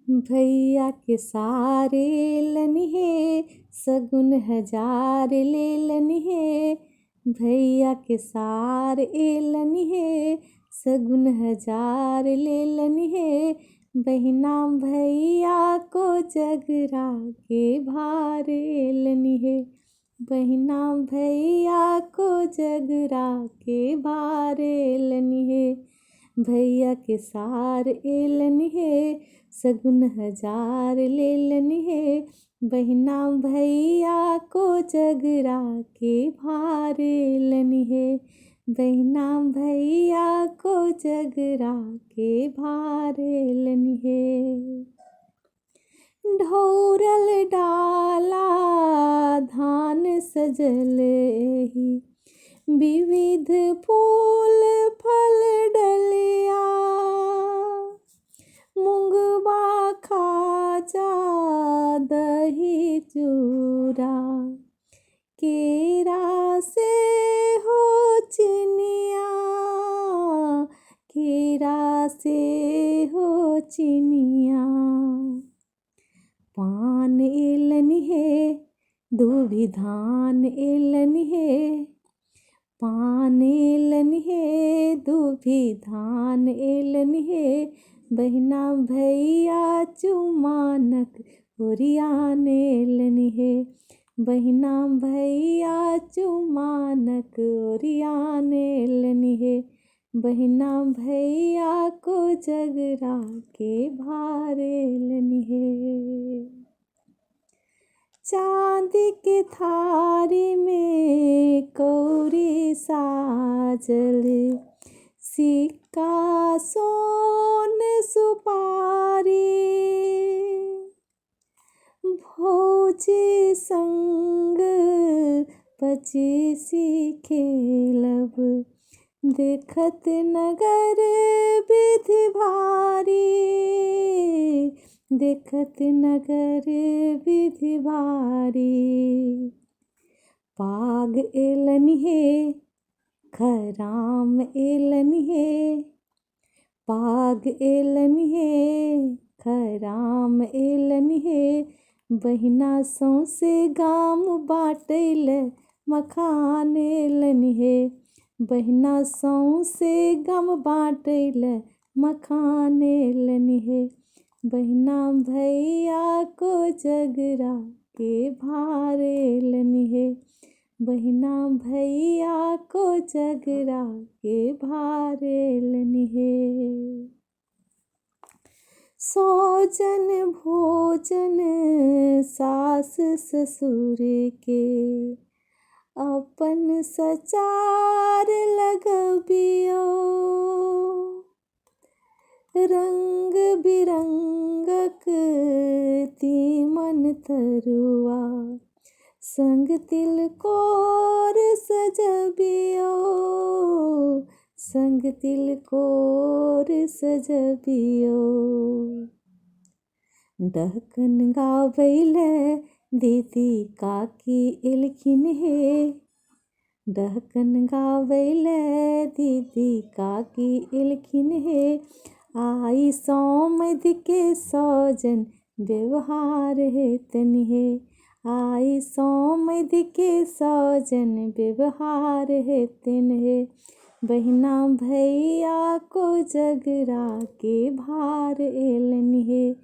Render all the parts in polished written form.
भैया के सारे लनिहे, सगुन हजार ले लनिहे। भैया के सारे लनिहे, सगुन हजार ले लनिहे। बहिना भैया को जगरा के भारे लनिहे। बहिना भैया को जगरा के भारे लनिहे। भैया के सार लनिहे, सगुन हजार ले लनिहे। बहिना भैया को जगरा के भारे लनिहे। बहिना भैया को जगरा के भारे लनिहे। ढौरल डाला धान सजल ही, विविध फूल फल डलिया। मुंगबा खाजा दही चूड़ा, केरा से हो चिनिया। केरा से हो चिनिया। पान लनिहे, दूभी धान लनिहे। पान लनिहे, दूभी धान लनिहे। बहिना भैया चुमानक ओरियाने लनिहे। बहिना भैया चुमानक ओरियाने लनिहे। बहिना भैया को जगरा के भारे लनिहे। चांदी के थारी में कौड़ी साजल, सिक्का सोन सुपारी। भौजी संग पचीसी खेलब, देखत नगर विधि भारी। देखत नगर विधि भारी। पाग लनिहे, खराम लनिहे। पाग लनिहे, खराम लनिहे। बहिना सौंसे गाम बाटैल मखान लनिहे। बहिना सौंसे गाम बाटैल मखान लनिहे। बहिना भैया को जगरा के भारे लनिहे। बहिना भैया को जगरा के भारे लनिहे। सौजन भोजन सास ससुर के, अपन सचार लगबियो। रंग बिरंगक तीमन तरुआ, संग तिलकोर सजबियो। संग तिलकोर सजबियो। डहकन गावैल दीदी काकी एलखिन हे। डहकन गावैल दीदी काकी एलखिन हे। आई सोमद के सौजन व्यवहार हेतन हे। आई सोमद के सौजन व्यवहार हेतन हे। बहिना भैया को जगरा के भार लनिहे।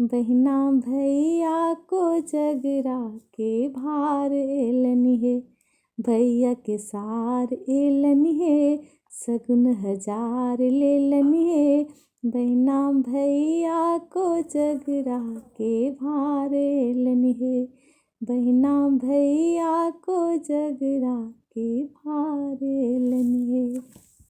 बहिना भैया को जगरा के भार लनिहे। भैया के सार लनिहे, सगुन हजार ले लनिहे। बहिना भैया को जगरा के भारे लनिहे। बहिना भैया को जगरा के भारे लनिहे।